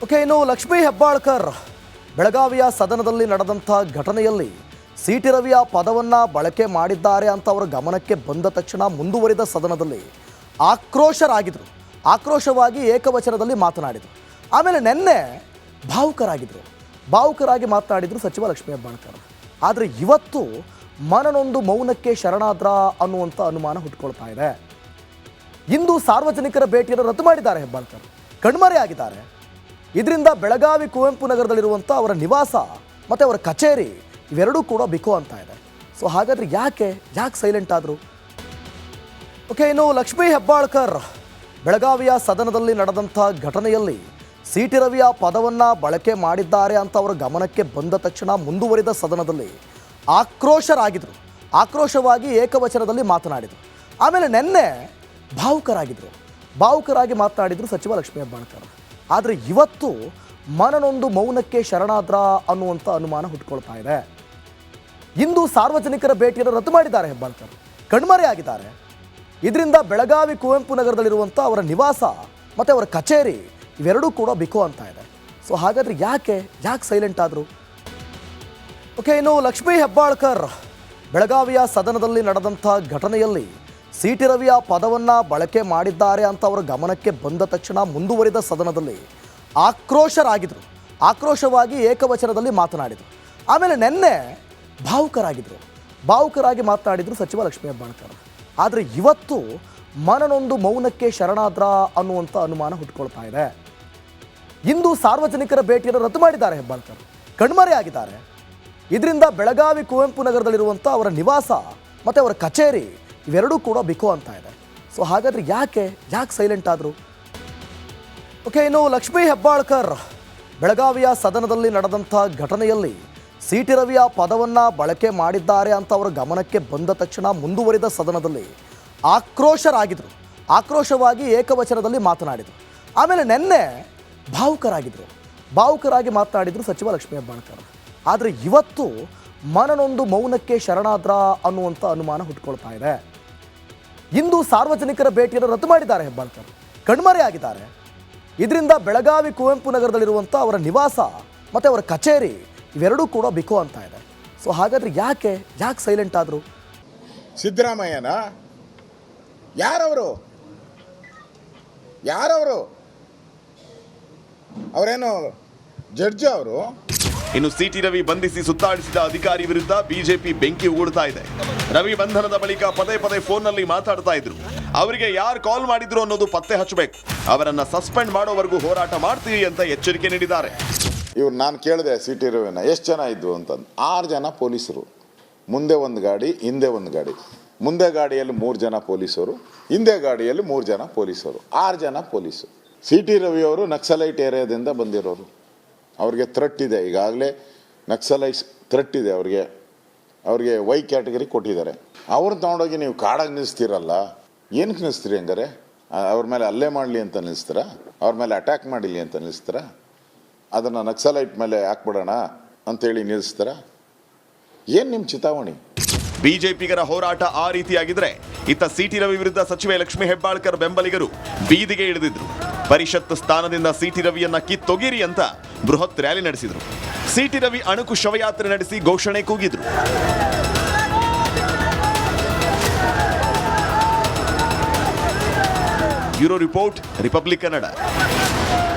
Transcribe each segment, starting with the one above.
Okay, ಇನ್ನು ಲಕ್ಷ್ಮೀ ಹೆಬ್ಬಾಳ್ಕರ್ ಬೆಳಗಾವಿಯ ಸದನದಲ್ಲಿ ನಡೆದಂಥ ಘಟನೆಯಲ್ಲಿ ಸಿಟಿ ರವಿಯ ಪದವನ್ನು ಬಳಕೆ ಮಾಡಿದ್ದಾರೆ ಅಂತ ಅವರ ಗಮನಕ್ಕೆ ಬಂದ ತಕ್ಷಣ ಮುಂದುವರಿದ ಸದನದಲ್ಲಿ ಆಕ್ರೋಶವಾಗಿ ಏಕವಚನದಲ್ಲಿ ಮಾತನಾಡಿದರು. ಆಮೇಲೆ ನಿನ್ನೆ ಭಾವುಕರಾಗಿ ಮಾತನಾಡಿದರು ಸಚಿವ ಲಕ್ಷ್ಮೀ ಹೆಬ್ಬಾಳ್ಕರ್. ಆದರೆ ಇವತ್ತು ಮನನೊಂದು ಮೌನಕ್ಕೆ ಶರಣಾದ್ರ ಅನ್ನುವಂಥ ಅನುಮಾನ ಹುಟ್ಟುಕೊಳ್ತಾ ಇದೆ. ಇಂದು ಸಾರ್ವಜನಿಕರ ಭೇಟಿಯನ್ನು ರದ್ದು ಮಾಡಿದ್ದಾರೆ ಹೆಬ್ಬಾಳ್ಕರ್, ಕಣ್ಮರೆಯಾಗಿದ್ದಾರೆ. ಇದರಿಂದ ಬೆಳಗಾವಿ ಕುವೆಂಪು ನಗರದಲ್ಲಿರುವಂಥ ಅವರ ನಿವಾಸ ಮತ್ತು ಅವರ ಕಚೇರಿ ಇವೆರಡೂ ಕೂಡ ಬಿಕೋ ಅಂತ ಇದೆ. ಸೊ ಹಾಗಾದರೆ ಯಾಕೆ ಸೈಲೆಂಟ್ ಆದರು? ಓಕೆ, ಇನ್ನು ಲಕ್ಷ್ಮೀ ಹೆಬ್ಬಾಳ್ಕರ್ ಬೆಳಗಾವಿಯ ಸದನದಲ್ಲಿ ನಡೆದಂಥ ಘಟನೆಯಲ್ಲಿ ಸಿಟಿ ರವಿಯ ಪದವನ್ನು ಬಳಕೆ ಮಾಡಿದ್ದಾರೆ ಅಂತ ಅವರ ಗಮನಕ್ಕೆ ಬಂದ ತಕ್ಷಣ ಮುಂದುವರಿದ ಸದನದಲ್ಲಿ ಆಕ್ರೋಶವಾಗಿ ಏಕವಚನದಲ್ಲಿ ಮಾತನಾಡಿದರು. ಆಮೇಲೆ ನಿನ್ನೆ ಭಾವುಕರಾಗಿ ಮಾತನಾಡಿದರು ಸಚಿವ ಲಕ್ಷ್ಮೀ ಹೆಬ್ಬಾಳ್ಕರ್. ಆದರೆ ಇವತ್ತು ಮನನೊಂದು ಮೌನಕ್ಕೆ ಶರಣಾದ್ರ ಅನ್ನುವಂಥ ಅನುಮಾನ ಹುಟ್ಟುಕೊಳ್ತಾ ಇದೆ. ಇಂದು ಸಾರ್ವಜನಿಕರ ಭೇಟಿಯನ್ನು ರದ್ದು ಮಾಡಿದ್ದಾರೆ ಹೆಬ್ಬಾಳ್ಕರ್, ಕಣ್ಮರೆಯಾಗಿದ್ದಾರೆ. ಇದರಿಂದ ಬೆಳಗಾವಿ ಕುವೆಂಪು ನಗರದಲ್ಲಿರುವಂಥ ಅವರ ನಿವಾಸ ಮತ್ತು ಅವರ ಕಚೇರಿ ಇವೆರಡೂ ಕೂಡ ಬಿಕೋ ಅಂತ ಇದೆ. ಸೊ ಹಾಗಾದರೆ ಯಾಕೆ ಸೈಲೆಂಟ್ ಆದರು? ಓಕೆ, ಇನ್ನು ಲಕ್ಷ್ಮೀ ಹೆಬ್ಬಾಳ್ಕರ್ ಬೆಳಗಾವಿಯ ಸದನದಲ್ಲಿ ನಡೆದಂಥ ಘಟನೆಯಲ್ಲಿ ಸಿಟಿ ರವಿಯ ಪದವನ್ನು ಬಳಕೆ ಮಾಡಿದ್ದಾರೆ ಅಂತ ಅವರ ಗಮನಕ್ಕೆ ಬಂದ ತಕ್ಷಣ ಮುಂದುವರಿದ ಸದನದಲ್ಲಿ ಆಕ್ರೋಶವಾಗಿ ಏಕವಚನದಲ್ಲಿ ಮಾತನಾಡಿದರು. ಆಮೇಲೆ ನಿನ್ನೆ ಭಾವುಕರಾಗಿ ಮಾತನಾಡಿದರು ಸಚಿವ ಲಕ್ಷ್ಮೀ ಹೆಬ್ಬಾಳ್ಕರ್. ಆದರೆ ಇವತ್ತು ಮನನೊಂದು ಮೌನಕ್ಕೆ ಶರಣಾದ್ರ ಅನ್ನುವಂಥ ಅನುಮಾನ ಹುಟ್ಟುಕೊಳ್ತಾ ಇದೆ. ಇಂದು ಸಾರ್ವಜನಿಕರ ಭೇಟಿಯನ್ನು ರದ್ದು ಮಾಡಿದ್ದಾರೆ ಹೆಬ್ಬಾಳ್ಕರ್, ಕಣ್ಮರೆಯಾಗಿದ್ದಾರೆ. ಇದರಿಂದ ಬೆಳಗಾವಿ ಕುವೆಂಪು ನಗರದಲ್ಲಿರುವಂಥ ಅವರ ನಿವಾಸ ಮತ್ತು ಅವರ ಕಚೇರಿ ಇವೆರಡೂ ಕೂಡ ಬಿಕೋ ಅಂತ ಇದೆ. ಸೊ ಹಾಗಾದರೆ ಯಾಕೆ ಸೈಲೆಂಟ್ ಆದರು? ಓಕೆ, ಇನ್ನು ಲಕ್ಷ್ಮೀ ಹೆಬ್ಬಾಳ್ಕರ್ ಬೆಳಗಾವಿಯ ಸದನದಲ್ಲಿ ನಡೆದಂಥ ಘಟನೆಯಲ್ಲಿ ಸಿಟಿ ರವಿಯ ಪದವನ್ನು ಬಳಕೆ ಮಾಡಿದ್ದಾರೆ ಅಂತ ಅವರ ಗಮನಕ್ಕೆ ಬಂದ ತಕ್ಷಣ ಮುಂದುವರಿದ ಸದನದಲ್ಲಿ ಆಕ್ರೋಶವಾಗಿ ಏಕವಚನದಲ್ಲಿ ಮಾತನಾಡಿದರು. ಆಮೇಲೆ ನಿನ್ನೆ ಭಾವುಕರಾಗಿ ಮಾತನಾಡಿದರು ಸಚಿವ ಲಕ್ಷ್ಮೀ ಹೆಬ್ಬಾಳ್ಕರ್. ಆದರೆ ಇವತ್ತು ಮನನೊಂದು ಮೌನಕ್ಕೆ ಶರಣಾದ್ರ ಅನ್ನುವಂಥ ಅನುಮಾನ ಹುಟ್ಟುಕೊಳ್ತಾ ಇದೆ. ಇಂದು ಸಾರ್ವಜನಿಕರ ಭೇಟಿಯನ್ನು ರದ್ದು ಮಾಡಿದ್ದಾರೆ ಹೆಬ್ಬಾಳ್ಕರ್, ಕಣ್ಮರೆಯಾಗಿದ್ದಾರೆ. ಇದರಿಂದ ಬೆಳಗಾವಿ ಕುವೆಂಪು ನಗರದಲ್ಲಿರುವಂಥ ಅವರ ನಿವಾಸ ಮತ್ತು ಅವರ ಕಚೇರಿ ಇವೆರಡೂ ಕೂಡ ಬಿಕೋ ಅಂತ ಇದೆ. ಸೊ ಹಾಗಾದರೆ ಯಾಕೆ ಸೈಲೆಂಟ್ ಆದರು? ಸಿದ್ದರಾಮಯ್ಯನ ಯಾರವರು ಅವರೇನು ಜಡ್ಜ್ ಅವರು? ಇನ್ನು ಸಿಟಿ ರವಿ ಬಂಧಿಸಿ ಸುತ್ತಾಡಿಸಿದ ಅಧಿಕಾರಿ ವಿರುದ್ಧ ಬಿಜೆಪಿ ಬೆಂಕಿ ಉಗುಳ್ತಾ ಇದೆ. ರವಿ ಬಂಧನದ ಬಳಿಕ ಪದೇ ಫೋನ್ನಲ್ಲಿ ಮಾತಾಡ್ತಾ ಇದ್ರು. ಅವರಿಗೆ ಯಾರು ಕಾಲ್ ಮಾಡಿದ್ರು ಅನ್ನೋದು ಪತ್ತೆ ಹಚ್ಚಬೇಕು. ಅವರನ್ನ ಸಸ್ಪೆಂಡ್ ಮಾಡೋವರೆಗೂ ಹೋರಾಟ ಮಾಡ್ತೀವಿ ಅಂತ ಎಚ್ಚರಿಕೆ ನೀಡಿದ್ದಾರೆ. ಇವ್ರು ನಾನು ಕೇಳಿದೆ ಸಿಟಿ ರವಿನ ಎಷ್ಟು ಜನ ಇದ್ವು ಅಂತಂದು. 6 ಜನ ಪೊಲೀಸರು, ಮುಂದೆ ಒಂದು ಗಾಡಿ, ಹಿಂದೆ ಒಂದು ಗಾಡಿ. ಮುಂದೆ ಗಾಡಿಯಲ್ಲಿ 3 ಜನ ಪೊಲೀಸರು, ಹಿಂದೆ ಗಾಡಿಯಲ್ಲಿ 3 ಜನ ಪೊಲೀಸರು, 6 ಜನ ಪೊಲೀಸರು. ಸಿಟಿ ರವಿಯವರು ನಕ್ಸಲೈಟ್ ಏರಿಯಾದಿಂದ ಬಂದಿರೋರು. ಅವ್ರಿಗೆ ಥ್ರೆಟ್ ಇದೆ, ಈಗಾಗಲೇ ನಕ್ಸಲೈಟ್ಸ್ ಥ್ರೆಟ್ ಇದೆ ಅವ್ರಿಗೆ ವೈ ಕ್ಯಾಟಗರಿ ಕೊಟ್ಟಿದ್ದಾರೆ. ಅವ್ರನ್ನ ತಗೊಂಡೋಗಿ ನೀವು ಕಾಡಾಗಿ ನಿಲ್ಲಿಸ್ತೀರಲ್ಲ, ಏನಕ್ಕೆ ನಿಲ್ಲಿಸ್ತೀರಿ? ಹಂಗಾರೆ ಅವ್ರ ಮೇಲೆ ಹಲ್ಲೆ ಮಾಡಲಿ ಅಂತ ನಿಲ್ಲಿಸ್ತೀರಾ? ಅವ್ರ ಮೇಲೆ ಅಟ್ಯಾಕ್ ಮಾಡಿಲಿ ಅಂತ ನಿಲ್ಲಿಸ್ತೀರಾ? ಅದನ್ನು ನಕ್ಸಲೈಟ್ ಮೇಲೆ ಹಾಕ್ಬಿಡೋಣ ಅಂತೇಳಿ ನಿಲ್ಲಿಸ್ತೀರಾ? ಏನು ನಿಮ್ಮ ಚಿತಾವಣಿ? ಬಿಜೆಪಿಗರ ಹೋರಾಟ ಆ ರೀತಿಯಾಗಿದ್ರೆ ಇತ್ತ ಸಿಟಿ ರವಿ ವಿರುದ್ಧ ಸಚಿವೆ ಲಕ್ಷ್ಮೀ ಹೆಬ್ಬಾಳ್ಕರ್ ಬೆಂಬಲಿಗರು ಬೀದಿಗೆ ಇಳಿದಿದ್ರು. ಪರಿಷತ್ ಸ್ಥಾನದಿಂದ ಸಿಟಿ ರವಿಯನ್ನ ಕಿತ್ತೊಗಿರಿ ಅಂತ ಬೃಹತ್ ರ್ಯಾಲಿ ನಡೆಸಿದ್ರು. ಸಿಟಿ ರವಿ ಅಣುಕು ಶವಯಾತ್ರೆ ನಡೆಸಿ ಘೋಷಣೆ ಕೂಗಿದ್ರು. Bureau report, Republic Kannada.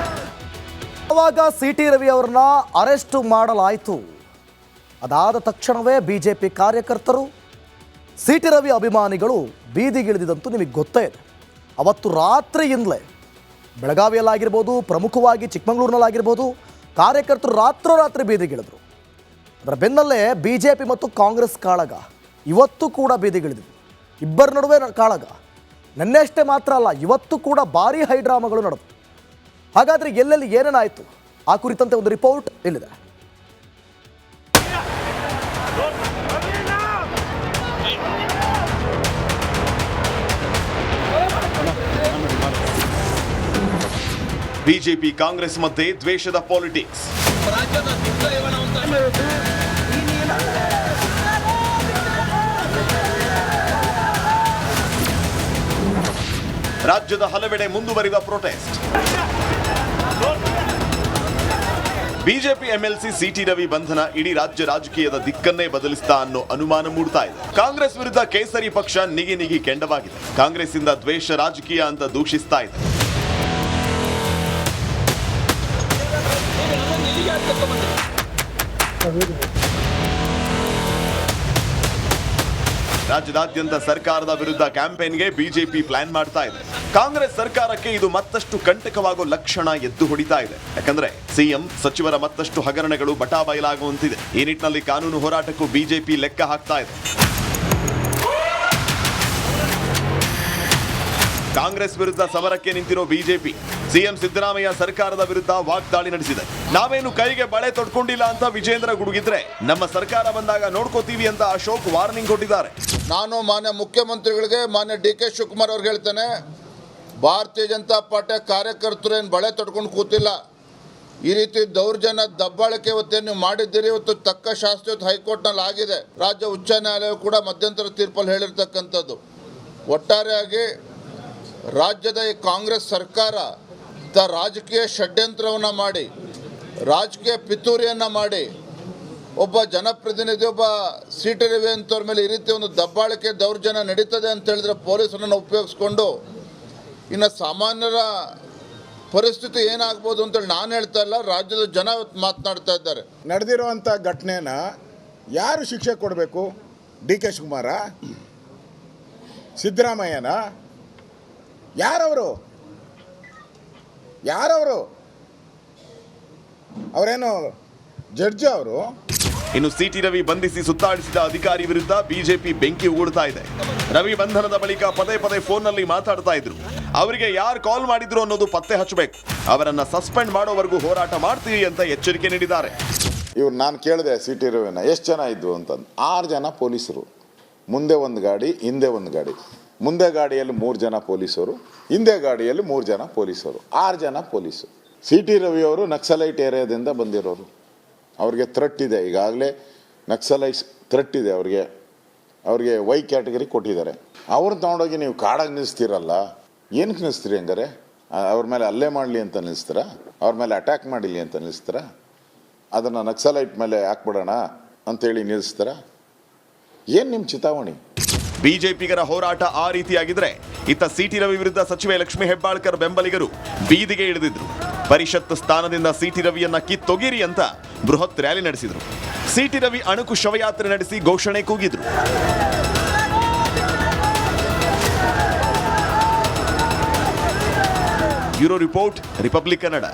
ಅವಾಗ ಸಿಟಿ ರವಿ ಅವರನ್ನ ಅರೆಸ್ಟ್ ಮಾಡಲಾಯಿತು. ಅದಾದ ತಕ್ಷಣವೇ ಬಿಜೆಪಿ ಕಾರ್ಯಕರ್ತರು, ಸಿಟಿ ರವಿ ಅಭಿಮಾನಿಗಳು ಬೀದಿಗಿಳಿದಿದಂತೂ ನಿಮಗೆ ಗೊತ್ತೇ ಇದೆ. ಅವತ್ತು ರಾತ್ರಿಯಿಂದಲೇ ಬೆಳಗಾವಿಯಲ್ಲಾಗಿರ್ಬೋದು, ಪ್ರಮುಖವಾಗಿ ಚಿಕ್ಕಮಗಳೂರಿನಲ್ಲಾಗಿರ್ಬೋದು, ಕಾರ್ಯಕರ್ತರು ರಾತ್ರೋರಾತ್ರಿ ಬೀದಿಗಿಳಿದ್ರು. ಅದರ ಬೆನ್ನಲ್ಲೇ ಬಿಜೆಪಿ ಮತ್ತು ಕಾಂಗ್ರೆಸ್ ಕಾಳಗ ಇವತ್ತು ಕೂಡ ಬೀದಿಗಿಳಿದಿದೆ. ಇಬ್ಬರ ನಡುವೆ ಕಾಳಗ. ನಿನ್ನೆಷ್ಟೇ ಮಾತ್ರ ಅಲ್ಲ, ಇವತ್ತು ಕೂಡ ಭಾರೀ ಹೈಡ್ರಾಮಾಗಳು ನಡೆದು. ಹಾಗಾದರೆ ಎಲ್ಲೆಲ್ಲಿ ಏನೇನಾಯಿತು ಆ ಕುರಿತಂತೆ ಒಂದು ರಿಪೋರ್ಟ್ ಇಲ್ಲಿದೆ. ಬಿಜೆಪಿ ಕಾಂಗ್ರೆಸ್ ಮಧ್ಯೆ ದ್ವೇಷದ ಪಾಲಿಟಿಕ್ಸ್. ರಾಜ್ಯದ ಹಲವೆಡೆ ಮುಂದುವರಿದ protest. BJP MLC city Ravi ಬಂಧನ ಇಡೀ ರಾಜ್ಯ ರಾಜಕೀಯದ ದಿಕ್ಕನ್ನೇ ಬದಲಿಸ್ತಾ ಅನ್ನೋ ಅನುಮಾನ ಮೂಡ್ತಾ ಇದೆ. ಕಾಂಗ್ರೆಸ್ ವಿರುದ್ಧ ಕೇಸರಿ ಪಕ್ಷ ನಿಗಿ ಕೆಂಡವಾಗಿದೆ. ಕಾಂಗ್ರೆಸ್ ಇಂದ ದ್ವೇಷ ರಾಜಕೀಯ ಅಂತ ದೂಷಿಸ್ತಾ ಇದೆ. ರಾಜ್ಯದಾದ್ಯಂತ ಸರ್ಕಾರದ ವಿರುದ್ಧ ಕ್ಯಾಂಪೇನ್ಗೆ ಬಿಜೆಪಿ ಪ್ಲಾನ್ ಮಾಡ್ತಾ ಇದೆ. ಕಾಂಗ್ರೆಸ್ ಸರ್ಕಾರಕ್ಕೆ ಇದು ಮತ್ತಷ್ಟು ಕಂಟಕವಾಗೋ ಲಕ್ಷಣ ಎದ್ದು ಹೊಡಿತಾ ಇದೆ. ಯಾಕಂದ್ರೆ ಸಿಎಂ ಸಚಿವರ ಮತ್ತಷ್ಟು ಹಗರಣಗಳು ಬಟಾಬಯಲಾಗುವಂತಿದೆ. ಈ ನಿಟ್ಟಿನಲ್ಲಿ ಕಾನೂನು ಹೋರಾಟಕ್ಕೂ ಬಿಜೆಪಿ ಲೆಕ್ಕ ಹಾಕ್ತಾ ಇದೆ. ಕಾಂಗ್ರೆಸ್ ವಿರುದ್ಧ ಸಮರಕ್ಕೆ ನಿಂತಿರೋ ಬಿಜೆಪಿ ಸಿಎಂ ಸಿದ್ದರಾಮಯ್ಯ ಸರ್ಕಾರದ ವಿರುದ್ಧ ವಾಗ್ದಾಳಿ ನಡೆಸಿದೆ. ನಾವೇನು ಕೈಗೆ ಬಳೆ ತೊಡ್ಕೊಂಡಿಲ್ಲ ಅಂತ ವಿಜೇಂದ್ರ ಗುಡುಗಿದ್ರೆ, ನಮ್ಮ ಸರ್ಕಾರ ಬಂದಾಗ ನೋಡ್ಕೋತೀವಿ ಅಂತ ಅಶೋಕ್ ವಾರ್ನಿಂಗ್ ಕೊಟ್ಟಿದ್ದಾರೆ. ನಾನು ಮಾನ್ಯ ಮುಖ್ಯಮಂತ್ರಿಗಳಿಗೆ, ಮಾನ್ಯ ಡಿ.ಕೆ. ಶಿವಕುಮಾರ್ ಅವ್ರಿಗೆ ಹೇಳ್ತೇನೆ, ಭಾರತೀಯ ಜನತಾ ಪಾರ್ಟಿಯ ಕಾರ್ಯಕರ್ತರು ಏನು ಬಳೆ ತೊಡ್ಕೊಂಡು ಕೂತಿಲ್ಲ. ಈ ರೀತಿ ದೌರ್ಜನ್ಯ ದಬ್ಬಾಳಿಕೆ ಇವತ್ತೇನು ನೀವು ಮಾಡಿದ್ದೀರಿ, ಇವತ್ತು ತಕ್ಕ ಶಾಸ್ತಿ ಹೈಕೋರ್ಟ್ನಲ್ಲಿ ಆಗಿದೆ. ರಾಜ್ಯ ಉಚ್ಚ ನ್ಯಾಯಾಲಯ ಕೂಡ ಮಧ್ಯಂತರ ತೀರ್ಪಲ್ಲಿ ಹೇಳಿರ್ತಕ್ಕಂಥದ್ದು. ಒಟ್ಟಾರೆಯಾಗಿ ರಾಜ್ಯದ ಈ ಕಾಂಗ್ರೆಸ್ ಸರ್ಕಾರ ರಾಜಕೀಯ ಷಡ್ಯಂತ್ರವನ್ನು ಮಾಡಿ, ರಾಜಕೀಯ ಪಿತೂರಿಯನ್ನು ಮಾಡಿ, ಒಬ್ಬ ಜನಪ್ರತಿನಿಧಿ, ಒಬ್ಬ ಸಿಟಿ ರವಿ ಅಂತವ್ರ ಮೇಲೆ ಈ ರೀತಿ ಒಂದು ದಬ್ಬಾಳಿಕೆ ದೌರ್ಜನ್ಯ ನಡೀತದೆ ಅಂತ ಹೇಳಿದ್ರೆ ಪೊಲೀಸರನ್ನು ಉಪಯೋಗಿಸ್ಕೊಂಡು ಇನ್ನು ಸಾಮಾನ್ಯರ ಪರಿಸ್ಥಿತಿ ಏನಾಗ್ಬೋದು ಅಂತೇಳಿ ನಾನು ಹೇಳ್ತಾ ಇಲ್ಲ, ರಾಜ್ಯದ ಜನ ಮಾತನಾಡ್ತಾ ಇದ್ದಾರೆ. ನಡೆದಿರುವಂಥ ಘಟನೆನ ಯಾರು ಶಿಕ್ಷೆ ಕೊಡಬೇಕು? ಡಿ.ಕೆ. ಶಿವಕುಮಾರ, ಸಿದ್ದರಾಮಯ್ಯನ? ಯಾರವರು ಅವರೇನು ಜಡ್ಜ್ ಅವರು? ಇನ್ನು ಸಿಟಿ ರವಿ ಬಂಧಿಸಿ ಸುತ್ತಾಡಿಸಿದ ಅಧಿಕಾರಿ ವಿರುದ್ಧ ಬಿಜೆಪಿ ಬೆಂಕಿ ಉಗುಳ್ತಾ ಇದೆ. ರವಿ ಬಂಧನದ ಬಳಿಕ ಪದೇ ಫೋನ್ನಲ್ಲಿ ಮಾತಾಡ್ತಾ ಇದ್ರು. ಅವರಿಗೆ ಯಾರು ಕಾಲ್ ಮಾಡಿದ್ರು ಅನ್ನೋದು ಪತ್ತೆ ಹಚ್ಚಬೇಕು. ಅವರನ್ನ ಸಸ್ಪೆಂಡ್ ಮಾಡೋವರೆಗೂ ಹೋರಾಟ ಮಾಡ್ತೀವಿ ಅಂತ ಎಚ್ಚರಿಕೆ ನೀಡಿದ್ದಾರೆ. ಇವ್ರು ನಾನು ಕೇಳಿದೆ ಸಿಟಿ ರವಿನ ಎಷ್ಟು ಜನ ಇದ್ವು ಅಂತಂದು. 6 ಜನ ಪೊಲೀಸರು, ಮುಂದೆ ಒಂದು ಗಾಡಿ, ಹಿಂದೆ ಒಂದು ಗಾಡಿ. ಮುಂದೆ ಗಾಡಿಯಲ್ಲಿ 3 ಜನ ಪೊಲೀಸರು, ಹಿಂದೆ ಗಾಡಿಯಲ್ಲಿ 3 ಜನ ಪೊಲೀಸರು, 6 ಜನ ಪೊಲೀಸರು. ಸಿಟಿ ರವಿಯವರು ನಕ್ಸಲೈಟ್ ಏರಿಯಾದಿಂದ ಬಂದಿರೋರು. ಅವ್ರಿಗೆ ಥ್ರೆಟ್ ಇದೆ, ಈಗಾಗಲೇ ನಕ್ಸಲೈಟ್ಸ್ ಥ್ರೆಟ್ ಇದೆ ಅವ್ರಿಗೆ ವೈ ಕ್ಯಾಟಗರಿ ಕೊಟ್ಟಿದ್ದಾರೆ. ಅವ್ರನ್ನ ತಗೊಂಡೋಗಿ ನೀವು ಕಾಡಾಗಿ ನಿಲ್ಲಿಸ್ತೀರಲ್ಲ, ಏನಕ್ಕೆ ನಿಲ್ಲಿಸ್ತೀರಿ? ಹಂಗಾರೆ ಅವ್ರ ಮೇಲೆ ಹಲ್ಲೆ ಮಾಡಲಿ ಅಂತ ನಿಲ್ಲಿಸ್ತೀರಾ? ಅವ್ರ ಮೇಲೆ ಅಟ್ಯಾಕ್ ಮಾಡಲಿ ಅಂತ ನಿಲ್ಲಿಸ್ತೀರಾ? ಅದನ್ನು ನಕ್ಸಲೈಟ್ ಮೇಲೆ ಹಾಕ್ಬಿಡೋಣ ಅಂತೇಳಿ ನಿಲ್ಲಿಸ್ತೀರಾ? ಏನು ನಿಮ್ಮ ಚಿತಾವಣಿ? ಬಿಜೆಪಿಗರ ಹೋರಾಟ ಆ ರೀತಿಯಾಗಿದ್ರೆ, ಇತ್ತ ಸಿಟಿ ರವಿ ವಿರುದ್ಧ ಸಚಿವೆ ಲಕ್ಷ್ಮೀ ಹೆಬ್ಬಾಳ್ಕರ್ ಬೆಂಬಲಿಗರು ಬೀದಿಗೆ ಇಳಿದಿದ್ರು. ಪರಿಷತ್ ಸ್ಥಾನದಿಂದ ಸಿಟಿ ರವಿಯನ್ನ ಕಿತ್ತೊಗಿರಿ ಅಂತ ಬೃಹತ್ ರ್ಯಾಲಿ ನಡೆಸಿದ್ರು. ಸಿಟಿ ರವಿ ಅಣುಕು ಶವಯಾತ್ರೆ ನಡೆಸಿ ಘೋಷಣೆ ಕೂಗಿದ್ರು. Bureau report, Republic Kannada.